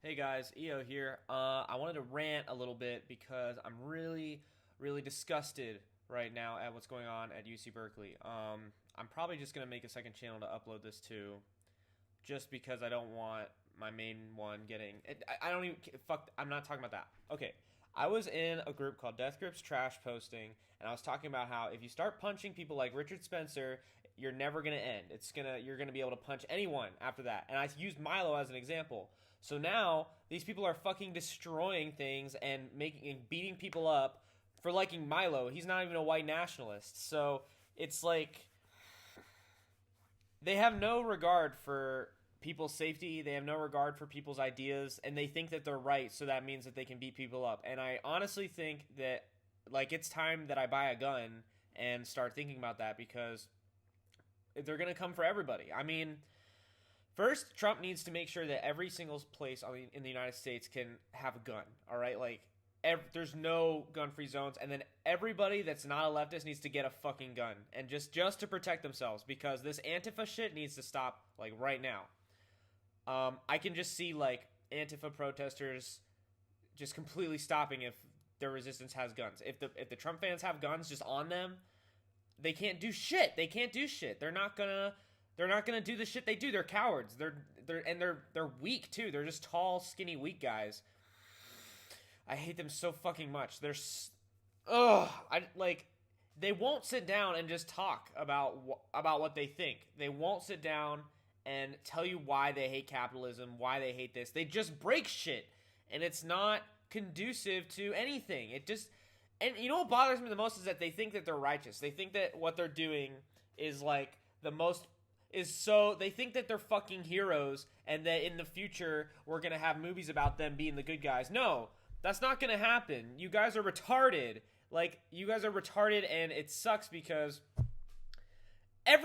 Hey guys, EO here. I wanted to rant a little bit because I'm really disgusted right now at what's going on at UC Berkeley. I'm probably just gonna make a second channel to upload this to, just because I don't want my main one getting. I don't even fuck. I'm not talking about that. Okay, I was in a group called Death Grips Trash Posting, and I was talking about how if you start punching people like Richard Spencer, you're never gonna end. You're gonna be able to punch anyone after that. And I used Milo as an example. So now these people are fucking destroying things and beating people up for liking Milo. He's not even a white nationalist. So it's like they have no regard for people's safety. They have no regard for people's ideas, and they think that they're right. So that means that they can beat people up. And I honestly think that it's time that I buy a gun and start thinking about that, because they're gonna come for everybody. I mean, first, Trump needs to make sure that every single place in the United States can have a gun. All right, there's no gun-free zones, and then everybody that's not a leftist needs to get a fucking gun, and just to protect themselves, because this Antifa shit needs to stop right now. I can just see Antifa protesters just completely stopping if the resistance has guns. If the Trump fans have guns just on them, they can't do shit. They can't do shit. They're not gonna do the shit they do. They're cowards. They're weak too. They're just tall, skinny, weak guys. I hate them so fucking much. They won't sit down and just talk about what they think. They won't sit down and tell you why they hate capitalism, why they hate this. They just break shit, and it's not conducive to anything. And you know what bothers me the most is that they think that they're righteous. They think that what they're doing is they think that they're fucking heroes, and that in the future we're gonna have movies about them being the good guys. No, that's not gonna happen. You guys are retarded. You guys are retarded, and it sucks because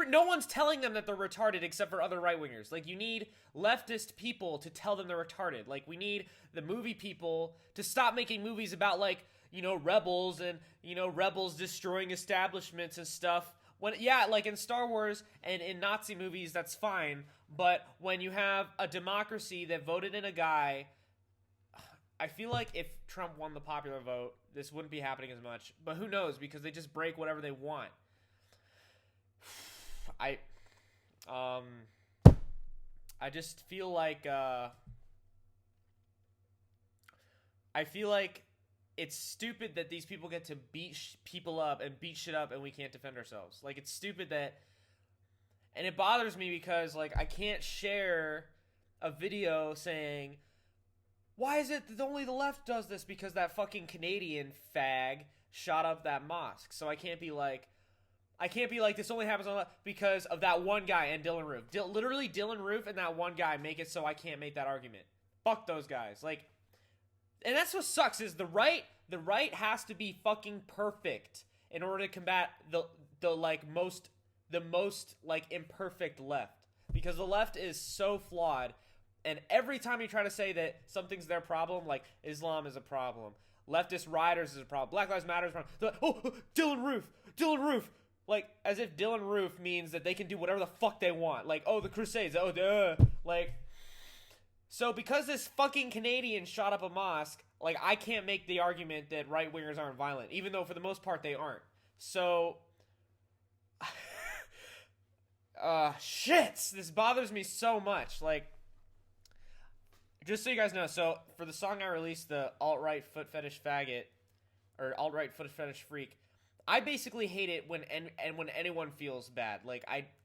no one's telling them that they're retarded except for other right-wingers. You need leftist people to tell them they're retarded. We need the movie people to stop making movies about rebels and rebels destroying establishments and stuff. In Star Wars and in Nazi movies, that's fine. But when you have a democracy that voted in a guy, I feel like if Trump won the popular vote, this wouldn't be happening as much. But who knows? Because they just break whatever they want. I just feel like it's stupid that these people get to beat people up and beat shit up, and we can't defend ourselves. It's stupid that, and it bothers me because I can't share a video saying, why is it that only the left does this? Because that fucking Canadian fag shot up that mosque. So I can't be like, this only happens on the left because of that one guy and Dylan Roof. Literally Dylan Roof and that one guy make it so I can't make that argument. Fuck those guys. And that's what sucks is the right has to be fucking perfect in order to combat the most imperfect left, because the left is so flawed, and every time you try to say that something's their problem, like Islam is a problem, leftist rioters is a problem, Black Lives Matter is a problem, oh, Dylan Roof, as if Dylan Roof means that they can do whatever the fuck they want, the Crusades, So because this fucking Canadian shot up a mosque, I can't make the argument that right-wingers aren't violent, even though for the most part they aren't. So, shit, this bothers me so much. Just so you guys know, so for the song I released, the alt-right foot fetish faggot, or alt-right foot fetish freak, I basically hate it when anyone feels bad.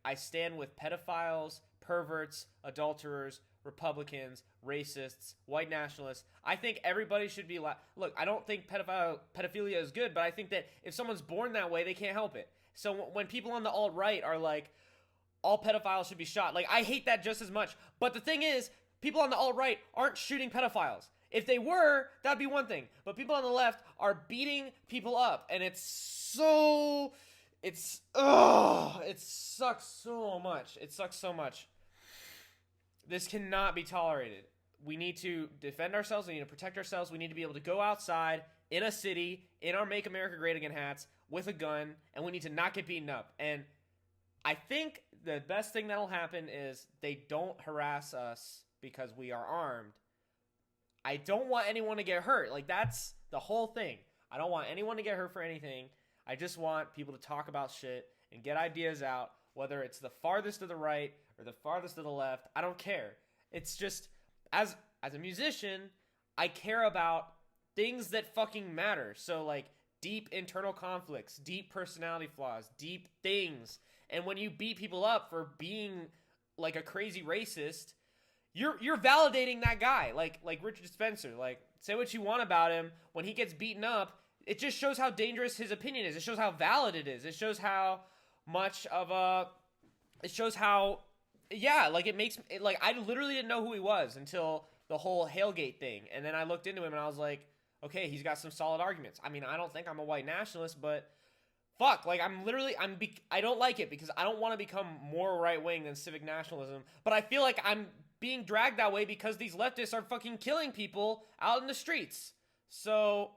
I stand with pedophiles, perverts, adulterers, Republicans, racists, white nationalists. I think everybody should be look, I don't think pedophilia is good, but I think that if someone's born that way, they can't help it. So when people on the alt-right are all pedophiles should be shot, I hate that just as much. But the thing is, people on the alt-right aren't shooting pedophiles. If they were, that'd be one thing. But people on the left are beating people up, and it sucks so much. It sucks so much. This cannot be tolerated. We need to defend ourselves. We need to protect ourselves. We need to be able to go outside in a city in our Make America Great Again hats with a gun, and we need to not get beaten up. And I think the best thing that'll happen is they don't harass us because we are armed. I don't want anyone to get hurt. Like, that's the whole thing. I don't want anyone to get hurt for anything. I just want people to talk about shit and get ideas out, whether it's the farthest to the right or the farthest to the left. I don't care. It's just, as a musician, I care about things that fucking matter. So, like, deep internal conflicts, deep personality flaws, deep things. And when you beat people up for being, like, a crazy racist, you're validating that guy. Like Richard Spencer. Like, say what you want about him. When he gets beaten up, it just shows how dangerous his opinion is. It shows how valid it is. It shows how much of a... It shows how... Yeah, like, it makes... Like, I literally didn't know who he was until the whole Hailgate thing. And then I looked into him and I was like, okay, he's got some solid arguments. I mean, I don't think I'm a white nationalist, but... Fuck, like, I don't like it because I don't want to become more right-wing than civic nationalism. But I feel like I'm being dragged that way because these leftists are fucking killing people out in the streets. So...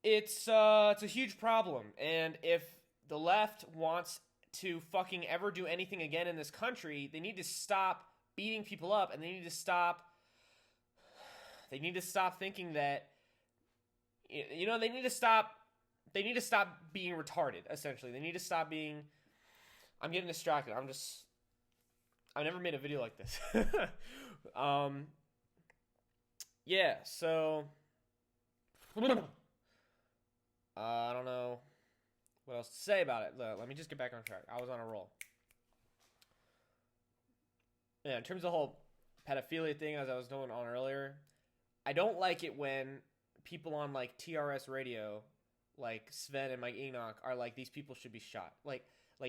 It's a huge problem, and if the left wants to fucking ever do anything again in this country, they need to stop beating people up, and they need to stop thinking that, you know, they need to stop being retarded, essentially. They need to stop being, I'm getting distracted, I've never made a video like this. Yeah, so... I don't know what else to say about it. Let me just get back on track. I was on a roll. Yeah, in terms of the whole pedophilia thing, as I was going on earlier, I don't like it when people on, like, TRS radio, like Sven and Mike Enoch, are like, these people should be shot. Like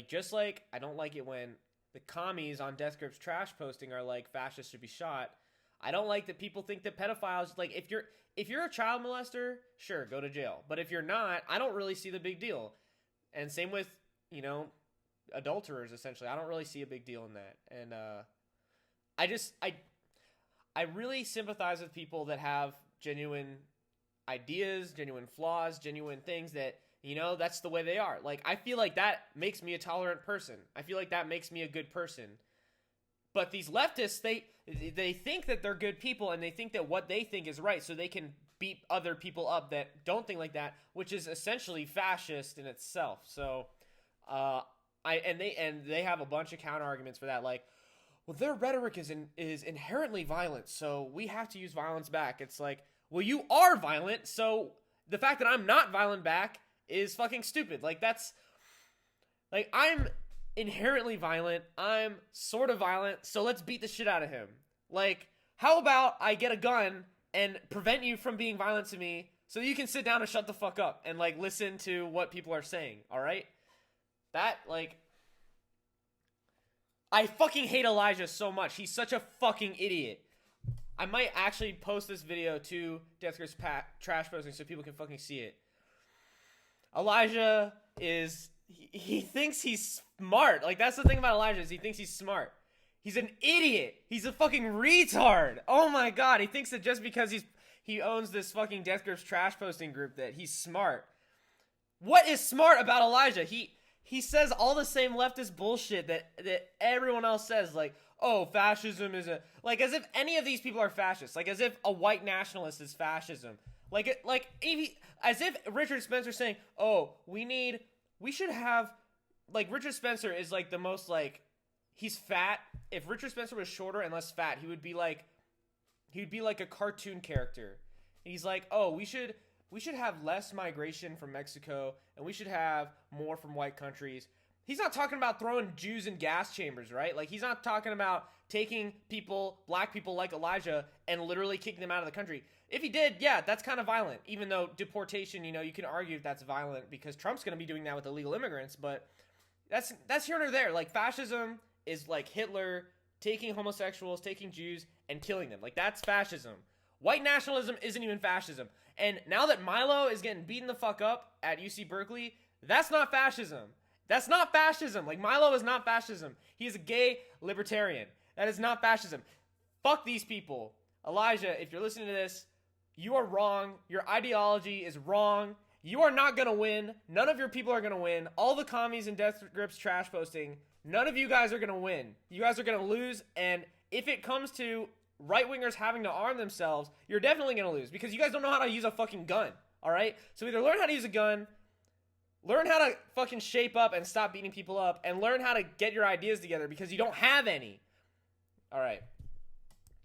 just like I don't like it when the commies on Death Grip's trash posting are like, fascists should be shot. I don't like that people think that pedophiles, like, if you're a child molester, sure, go to jail. But if you're not, I don't really see the big deal. And same with, you know, adulterers, essentially. I don't really see a big deal in that. And I really sympathize with people that have genuine ideas, genuine flaws, genuine things that, you know, that's the way they are. Like, I feel like that makes me a tolerant person. I feel like that makes me a good person. But these leftists, they think that they're good people, and they think that what they think is right, so they can beat other people up that don't think like that, which is essentially fascist in itself. So, they have a bunch of counter arguments for that, like, well, their rhetoric is inherently violent, so we have to use violence back. It's like, well, you are violent, so the fact that I'm not violent back is fucking stupid. Like, that's, like, I'm inherently violent, I'm sort of violent, so let's beat the shit out of him. Like, how about I get a gun and prevent you from being violent to me so you can sit down and shut the fuck up and, like, listen to what people are saying, alright? That, like, I fucking hate Elijah so much. He's such a fucking idiot. I might actually post this video to Death Grip's trash posting so people can fucking see it. Elijah is... He thinks he's smart. Like, that's the thing about Elijah, is he thinks he's smart. He's an idiot. He's a fucking retard. Oh my god. He thinks that just because he owns this fucking Death Grip's trash posting group that he's smart. What is smart about Elijah? He says all the same leftist bullshit that everyone else says. Like, oh, fascism is a... Like, as if any of these people are fascists. Like, as if a white nationalist is fascism. As if Richard Spencer's saying, oh, we should have, like, Richard Spencer is, like, the most, like, he's fat. If Richard Spencer was shorter and less fat, he would be like a cartoon character. And he's like, oh, we should have less migration from Mexico, and we should have more from white countries. He's not talking about throwing Jews in gas chambers, right? Like, he's not talking about taking people, black people like Elijah, and literally kicking them out of the country. If he did, yeah, that's kind of violent. Even though deportation, you know, you can argue if that's violent because Trump's going to be doing that with illegal immigrants. But that's here nor there. Like, fascism is like Hitler taking homosexuals, taking Jews, and killing them. Like, that's fascism. White nationalism isn't even fascism. And now that Milo is getting beaten the fuck up at UC Berkeley, that's not fascism. That's not fascism. Like, Milo is not fascism. He is a gay libertarian. That is not fascism. Fuck these people. Elijah, if you're listening to this, you are wrong. Your ideology is wrong. You are not going to win. None of your people are going to win. All the commies in Death Grip's trash posting, none of you guys are going to win. You guys are going to lose, and if it comes to right-wingers having to arm themselves, you're definitely going to lose because you guys don't know how to use a fucking gun, all right? So either learn how to use a gun, learn how to fucking shape up and stop beating people up, and learn how to get your ideas together because you don't have any. All right.